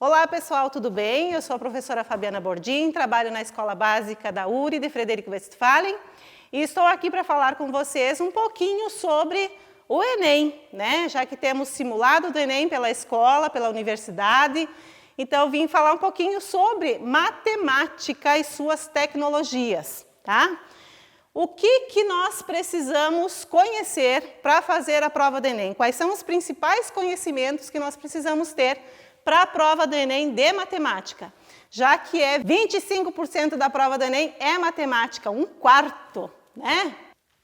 Olá pessoal, tudo bem? Eu sou a professora Fabiana Bordim, trabalho na Escola Básica da URI de Frederico Westphalen e estou aqui para falar com vocês um pouquinho sobre o Enem, né? Já que temos simulado do Enem pela escola, pela universidade, então vim falar um pouquinho sobre matemática e suas tecnologias, tá? O que nós precisamos conhecer para fazer a prova do Enem? Quais são os principais conhecimentos que nós precisamos ter para a prova do Enem de matemática? Já que 25% da prova do Enem é matemática, 1/4, né?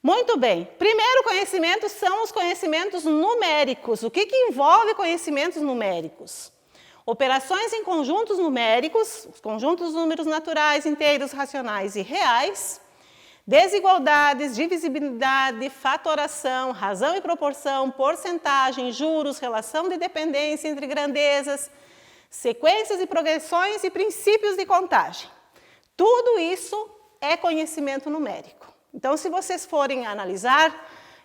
Muito bem. Primeiro conhecimento são os conhecimentos numéricos. O que envolve conhecimentos numéricos? Operações em conjuntos numéricos, os conjuntos de números naturais, inteiros, racionais e reais, desigualdades, divisibilidade, fatoração, razão e proporção, porcentagem, juros, relação de dependência entre grandezas, sequências e progressões e princípios de contagem. Tudo isso é conhecimento numérico. Então, se vocês forem analisar,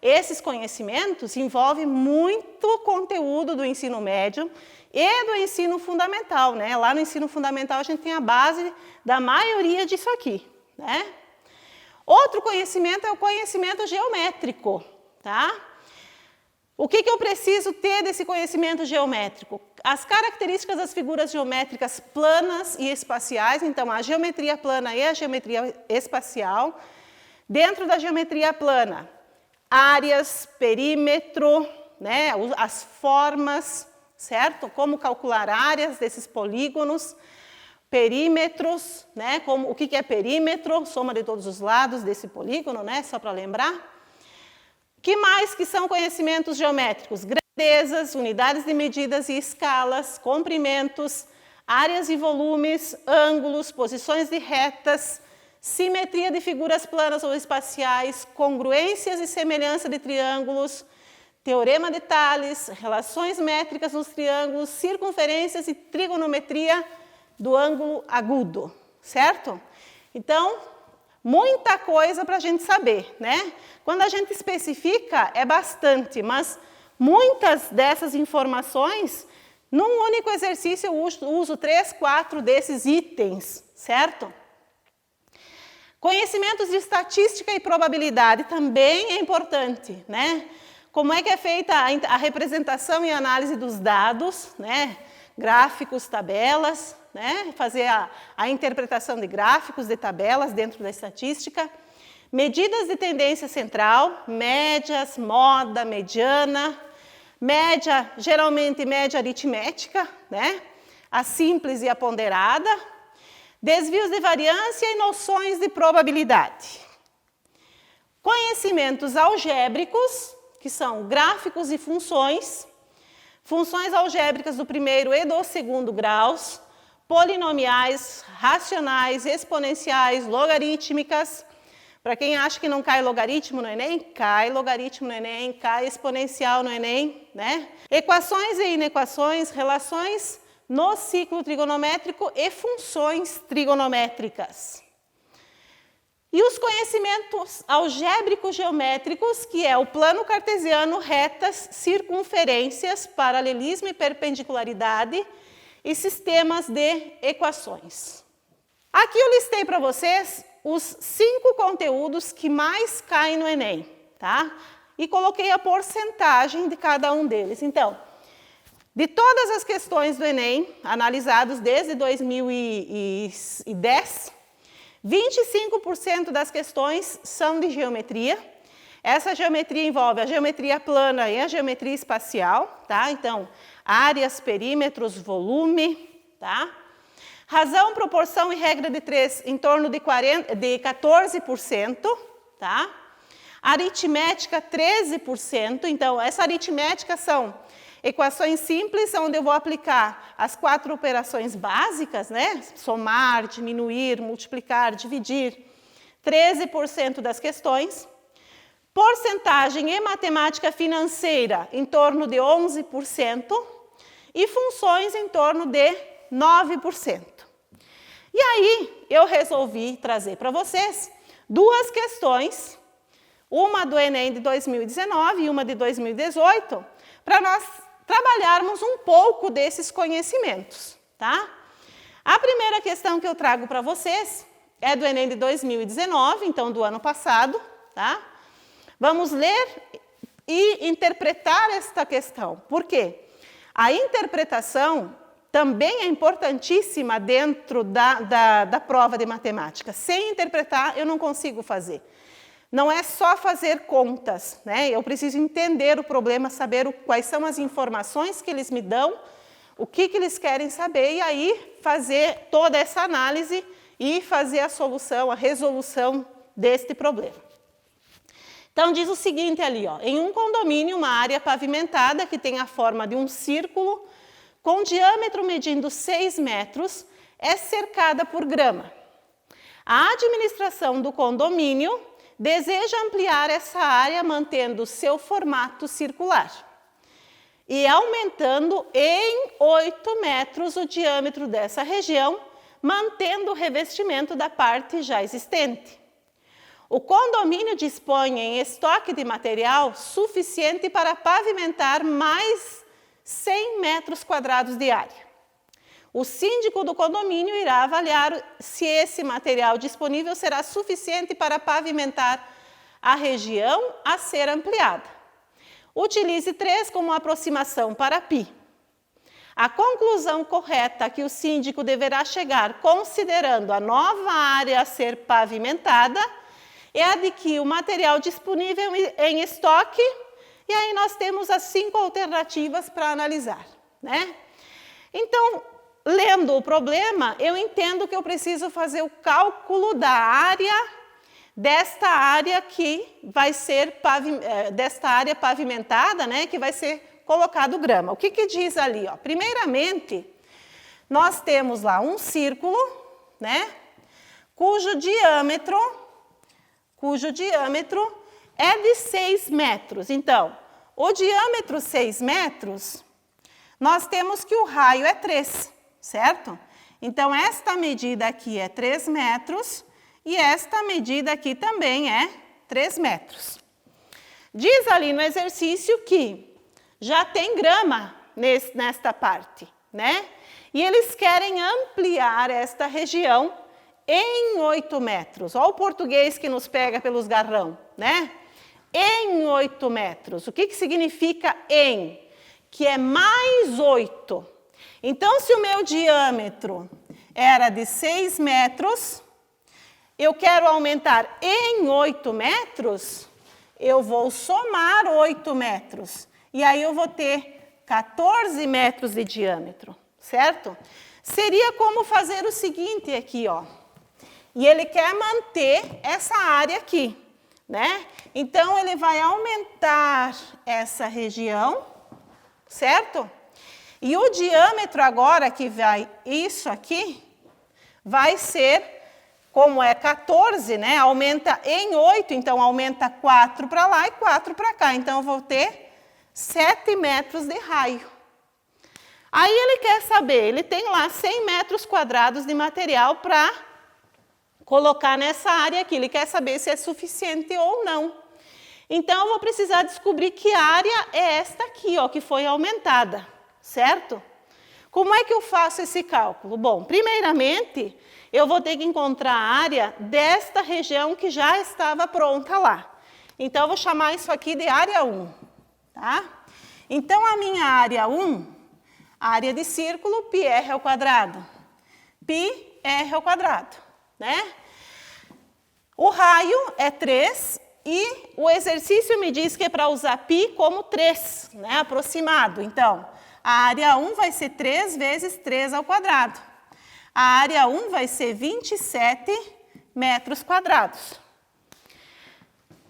esses conhecimentos envolvem muito conteúdo do ensino médio e do ensino fundamental, né? Lá no ensino fundamental a gente tem a base da maioria disso aqui, né? Outro conhecimento é o conhecimento geométrico, tá? O que eu preciso ter desse conhecimento geométrico? As características das figuras geométricas planas e espaciais, então a geometria plana e a geometria espacial. Dentro da geometria plana, áreas, perímetro, né? As formas, certo? Como calcular áreas desses polígonos. Perímetros, né? O que é perímetro? Soma de todos os lados desse polígono, né? Só para lembrar. Que mais que são conhecimentos geométricos? Grandezas, unidades de medidas e escalas, comprimentos, áreas e volumes, ângulos, posições de retas, simetria de figuras planas ou espaciais, congruências e semelhança de triângulos, teorema de Tales, relações métricas nos triângulos, circunferências e trigonometria do ângulo agudo, certo? Então, muita coisa para a gente saber, né? Quando a gente especifica, é bastante, mas muitas dessas informações, num único exercício eu uso 3, 4 desses itens, certo? Conhecimentos de estatística e probabilidade também é importante, né? Como é que é feita a representação e análise dos dados, né? Gráficos, tabelas, né? Fazer a interpretação de gráficos, de tabelas dentro da estatística. Medidas de tendência central, médias, moda, mediana. Média, geralmente média aritmética, né? A simples e a ponderada. Desvios de variância e noções de probabilidade. Conhecimentos algébricos, que são gráficos e funções. Funções algébricas do primeiro e do segundo graus, polinomiais, racionais, exponenciais, logarítmicas. Para quem acha que não cai logaritmo no Enem, cai logaritmo no Enem, cai exponencial no Enem, né? Equações e inequações, relações no ciclo trigonométrico e funções trigonométricas. E os conhecimentos algébricos geométricos, que é o plano cartesiano, retas, circunferências, paralelismo e perpendicularidade e sistemas de equações. Aqui eu listei para vocês os 5 conteúdos que mais caem no Enem, tá? E coloquei a porcentagem de cada um deles. Então, de todas as questões do Enem, analisados desde 2010, 25% das questões são de geometria. Essa geometria envolve a geometria plana e a geometria espacial, tá? Então, áreas, perímetros, volume, tá? Razão, proporção e regra de 3 em torno de 14%, tá? Aritmética, 13%. Então, essa aritmética são equações simples, onde eu vou aplicar as 4 operações básicas, né? Somar, diminuir, multiplicar, dividir. 13% das questões. Porcentagem e matemática financeira, em torno de 11%. E funções, em torno de 9%. E aí, eu resolvi trazer para vocês 2 questões, uma do Enem de 2019 e uma de 2018, para nós trabalharmos um pouco desses conhecimentos, tá? A primeira questão que eu trago para vocês é do Enem de 2019, então do ano passado, tá? Vamos ler e interpretar esta questão. Por quê? A interpretação também é importantíssima dentro da prova de matemática. Sem interpretar, eu não consigo fazer. Não é só fazer contas, né? Eu preciso entender o problema, saber quais são as informações que eles me dão, o que eles querem saber, e aí fazer toda essa análise e fazer a solução, a resolução deste problema. Então, diz o seguinte ali, ó, em um condomínio, uma área pavimentada que tem a forma de um círculo, com diâmetro medindo 6 metros, é cercada por grama. A administração do condomínio deseja ampliar essa área mantendo seu formato circular e aumentando em 8 metros o diâmetro dessa região, mantendo o revestimento da parte já existente. O condomínio dispõe em estoque de material suficiente para pavimentar mais 100 metros quadrados de área. O síndico do condomínio irá avaliar se esse material disponível será suficiente para pavimentar a região a ser ampliada. Utilize 3 como aproximação para π. A conclusão correta que o síndico deverá chegar considerando a nova área a ser pavimentada é a de que o material disponível em estoque, e aí nós temos as 5 alternativas para analisar, né? Então, lendo o problema, eu entendo que eu preciso fazer o cálculo da área desta área que vai ser desta área pavimentada, né, que vai ser colocado grama. O que diz ali, ó? Primeiramente, nós temos lá um círculo, né, cujo diâmetro é de 6 metros. Então, o diâmetro 6 metros, nós temos que o raio é 3, certo? Então, esta medida aqui é 3 metros e esta medida aqui também é 3 metros. Diz ali no exercício que já tem grama nesta parte, né? E eles querem ampliar esta região em 8 metros. Olha o português que nos pega pelos garrão, né? Em 8 metros. O que significa em? Que é mais 8. Então, se o meu diâmetro era de 6 metros, eu quero aumentar em 8 metros, eu vou somar 8 metros. E aí eu vou ter 14 metros de diâmetro, certo? Seria como fazer o seguinte aqui, ó. E ele quer manter essa área aqui, né? Então, ele vai aumentar essa região, certo? E o diâmetro agora, que vai isso aqui, vai ser, como é 14, né? Aumenta em 8, então aumenta 4 para lá e 4 para cá. Então, eu vou ter 7 metros de raio. Aí, ele quer saber, ele tem lá 100 metros quadrados de material para colocar nessa área aqui. Ele quer saber se é suficiente ou não. Então, eu vou precisar descobrir que área é esta aqui, ó, que foi aumentada, certo? Como é que eu faço esse cálculo? Bom, primeiramente, eu vou ter que encontrar a área desta região que já estava pronta lá. Então, eu vou chamar isso aqui de área 1, tá? Então, a minha área 1, área de círculo, πr ao quadrado. πr ao quadrado, né? O raio é 3 e o exercício me diz que é para usar π como 3, né? Aproximado. Então, a área 1 vai ser 3 vezes 3 ao quadrado. A área 1 vai ser 27 metros quadrados.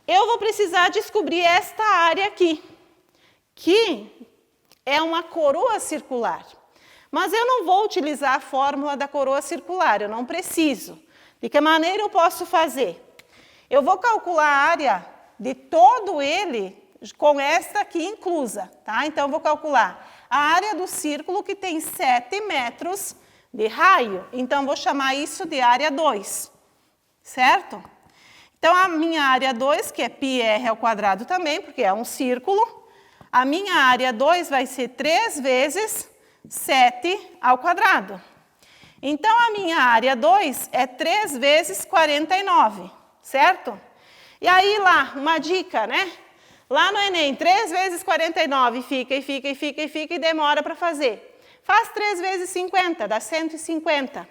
Eu vou precisar descobrir esta área aqui, que é uma coroa circular. Mas eu não vou utilizar a fórmula da coroa circular, eu não preciso. De que maneira eu posso fazer? Eu vou calcular a área de todo ele com esta aqui inclusa, tá? Então, eu vou calcular a área do círculo que tem 7 metros de raio. Então, vou chamar isso de área 2, certo? Então, a minha área 2, que é πr ao quadrado também, porque é um círculo, a minha área 2 vai ser 3 vezes 7 ao quadrado. Então, a minha área 2 é 3 vezes 49, certo? E aí lá, uma dica, né? Lá no Enem, 3 vezes 49 fica e demora para fazer. Faz 3 vezes 50, dá 150.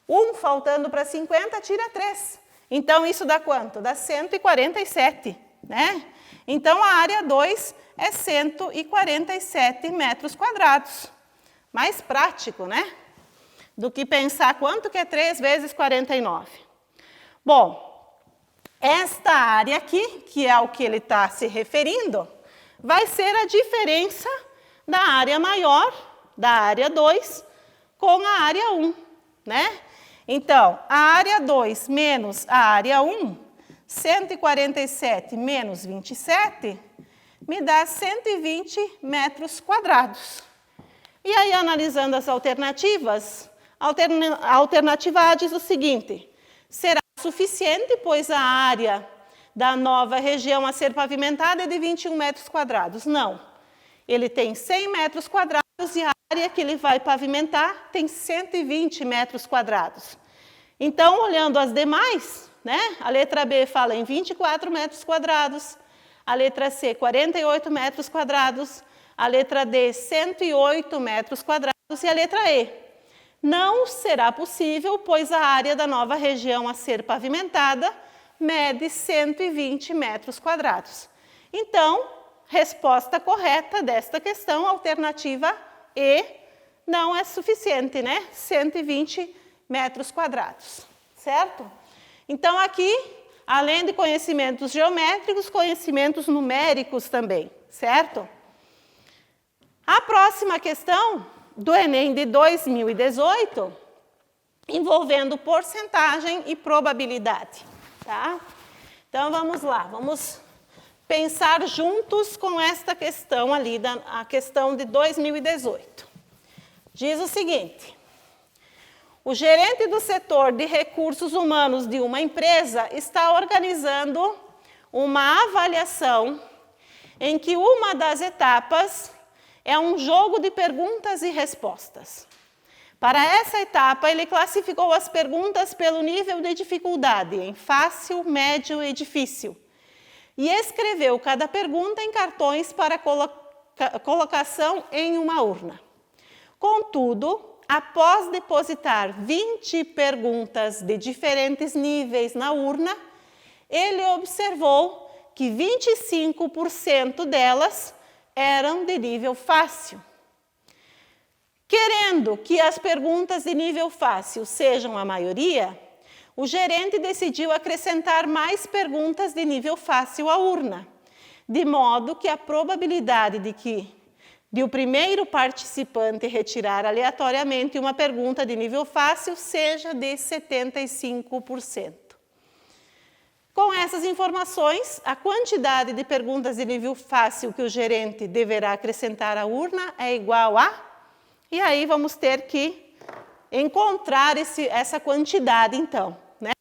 1 faltando para 50, tira 3. Então, isso dá quanto? Dá 147, né? Então, a área 2 é 147 metros quadrados. Mais prático, né? Do que pensar quanto que é 3 vezes 49. Bom, esta área aqui, que é ao que ele está se referindo, vai ser a diferença da área maior, da área 2, com a área 1, né? Então, a área 2 menos a área 1, 147 menos 27, me dá 120 metros quadrados. E aí, analisando as alternativas, a alternativa A diz o seguinte: será suficiente, pois a área da nova região a ser pavimentada é de 21 metros quadrados. Não. Ele tem 100 metros quadrados e a área que ele vai pavimentar tem 120 metros quadrados. Então, olhando as demais, né? A letra B fala em 24 metros quadrados, a letra C, 48 metros quadrados, a letra D, 108 metros quadrados e a letra E. Não será possível, pois a área da nova região a ser pavimentada mede 120 metros quadrados. Então, resposta correta desta questão, alternativa E, não é suficiente, né? 120 metros quadrados, certo? Então, aqui, além de conhecimentos geométricos, conhecimentos numéricos também, certo? A próxima questão do Enem de 2018, envolvendo porcentagem e probabilidade, tá? Então, vamos lá, vamos pensar juntos com esta questão ali, a questão de 2018. Diz o seguinte: o gerente do setor de recursos humanos de uma empresa está organizando uma avaliação em que uma das etapas é um jogo de perguntas e respostas. Para essa etapa, ele classificou as perguntas pelo nível de dificuldade, em fácil, médio e difícil, e escreveu cada pergunta em cartões para colocação em uma urna. Contudo, após depositar 20 perguntas de diferentes níveis na urna, ele observou que 25% delas eram de nível fácil. Querendo que as perguntas de nível fácil sejam a maioria, o gerente decidiu acrescentar mais perguntas de nível fácil à urna, de modo que a probabilidade de o primeiro participante retirar aleatoriamente uma pergunta de nível fácil seja de 75%. Com essas informações, a quantidade de perguntas de nível fácil que o gerente deverá acrescentar à urna é igual a... E aí vamos ter que encontrar essa quantidade, então, né?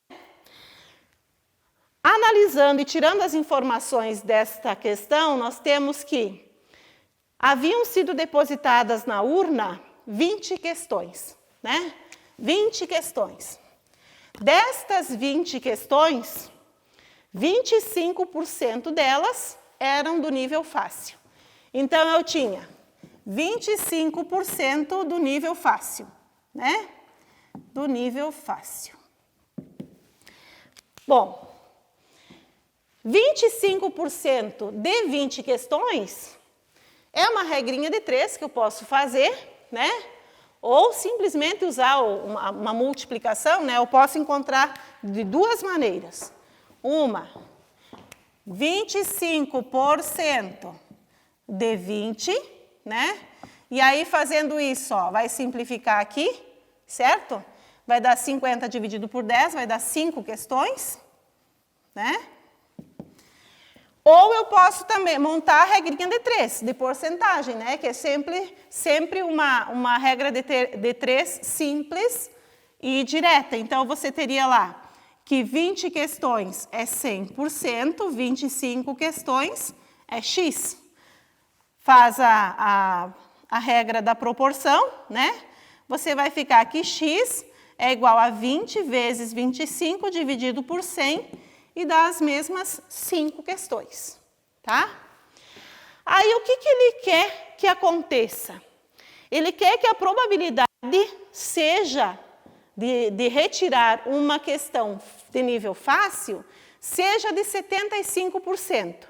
Analisando e tirando as informações desta questão, nós temos que haviam sido depositadas na urna 20 questões, né? 20 questões. Destas 20 questões, 25% delas eram do nível fácil. Então, eu tinha 25% do nível fácil, né? Do nível fácil. Bom, 25% de 20 questões é uma regrinha de 3 que eu posso fazer, né? Ou simplesmente usar uma multiplicação, né? Eu posso encontrar de duas maneiras. Uma, 25% de 20, né? E aí, fazendo isso, ó, vai simplificar aqui, certo? Vai dar 50 dividido por 10, vai dar 5 questões, né? Ou eu posso também montar a regrinha de 3, de porcentagem, né? Que é sempre uma regra de 3 simples e direta. Então, você teria lá que 20 questões é 100%, 25 questões é X. Faz a a regra da proporção, né? Você vai ficar que x é igual a 20 vezes 25 dividido por 100 e dá as mesmas 5 questões, tá? Aí, o que ele quer que aconteça? Ele quer que a probabilidade seja de retirar uma questão de nível fácil seja de 75%.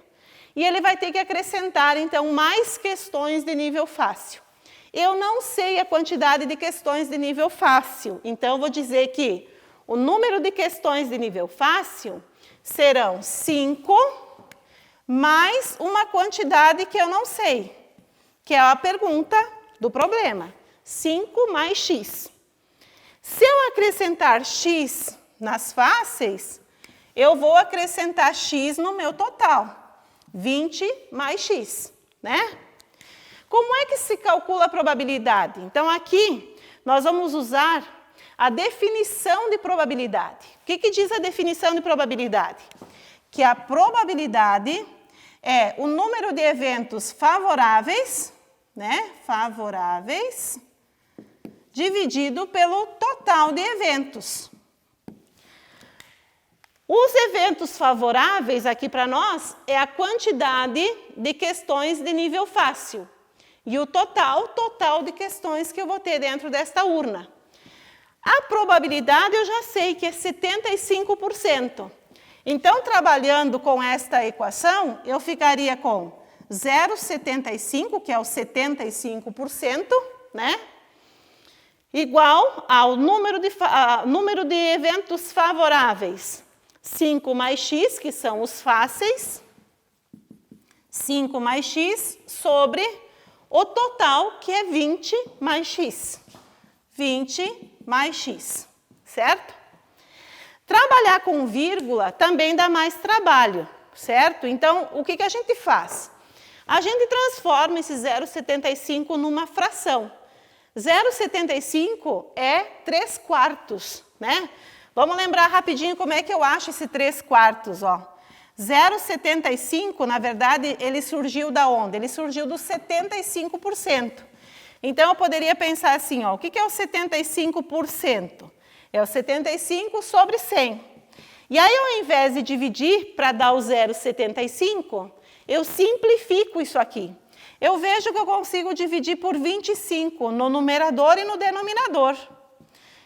E ele vai ter que acrescentar, então, mais questões de nível fácil. Eu não sei a quantidade de questões de nível fácil, então eu vou dizer que o número de questões de nível fácil serão 5 mais uma quantidade que eu não sei, que é a pergunta do problema, 5 mais x. Se eu acrescentar x nas fáceis, eu vou acrescentar x no meu total, 20 mais x, né? Como é que se calcula a probabilidade? Então, aqui, nós vamos usar a definição de probabilidade. O que diz a definição de probabilidade? Que a probabilidade é o número de eventos favoráveis, né? Favoráveis, dividido pelo total de eventos. Os eventos favoráveis aqui para nós é a quantidade de questões de nível fácil. E o total de questões que eu vou ter dentro desta urna. A probabilidade eu já sei que é 75%. Então, trabalhando com esta equação, eu ficaria com 0,75, que é o 75%, né? Igual ao número de eventos favoráveis. 5 mais x, que são os fáceis. 5 mais x sobre o total, que é 20 mais x. 20 mais x, certo? Trabalhar com vírgula também dá mais trabalho, certo? Então, o que a gente faz? A gente transforma esse 0,75 numa fração. 0,75 é 3/4, né? Vamos lembrar rapidinho como é que eu acho esse 3/4, ó. 0,75, na verdade, ele surgiu da onde? Ele surgiu dos 75%. Então, eu poderia pensar assim, ó, o que é o 75%? É o 75 sobre 100. E aí, ao invés de dividir para dar o 0,75, eu simplifico isso aqui. Eu vejo que eu consigo dividir por 25 no numerador e no denominador.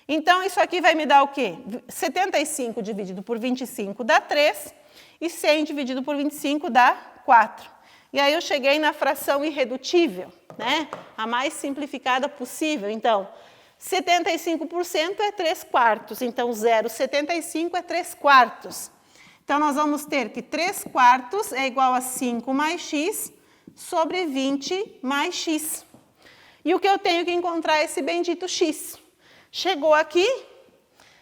Então, isso aqui vai me dar o quê? 75 dividido por 25 dá 3. E 100 dividido por 25 dá 4. E aí eu cheguei na fração irredutível, né? A mais simplificada possível. Então, 75% é 3/4. Então, 0,75 é 3/4. Então, nós vamos ter que 3/4 é igual a 5 mais x sobre 20 mais x. E o que eu tenho que encontrar é esse bendito x. Chegou aqui,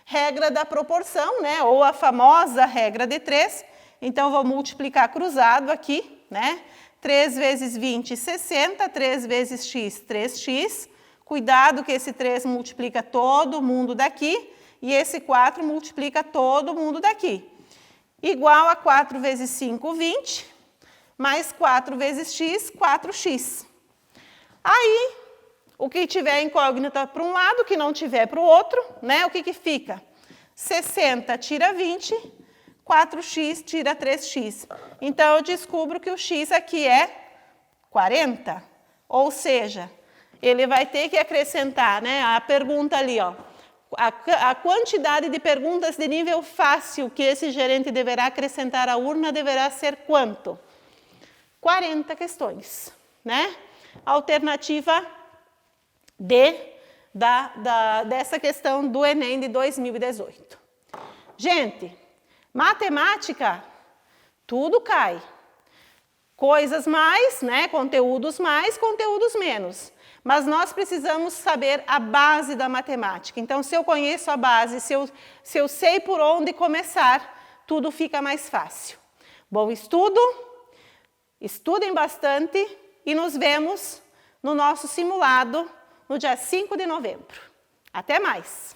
regra da proporção, né? Ou a famosa regra de 3. Então, eu vou multiplicar cruzado aqui, né? 3 vezes 20, 60. 3 vezes x, 3x. Cuidado que esse 3 multiplica todo mundo daqui. E esse 4 multiplica todo mundo daqui. Igual a 4 vezes 5, 20. Mais 4 vezes x, 4x. Aí, o que tiver incógnita para um lado, que não tiver para o outro, né? O que fica? 60 tira 20. 4x tira 3x. Então, eu descubro que o x aqui é 40. Ou seja, ele vai ter que acrescentar, né, a pergunta ali, ó, a quantidade de perguntas de nível fácil que esse gerente deverá acrescentar à urna deverá ser quanto? 40 questões, né? Alternativa D dessa questão do Enem de 2018. Gente, matemática, tudo cai. Coisas mais, né? Conteúdos mais, conteúdos menos. Mas nós precisamos saber a base da matemática. Então, se eu conheço a base, se eu sei por onde começar, tudo fica mais fácil. Bom estudo, estudem bastante e nos vemos no nosso simulado no dia 5 de novembro. Até mais!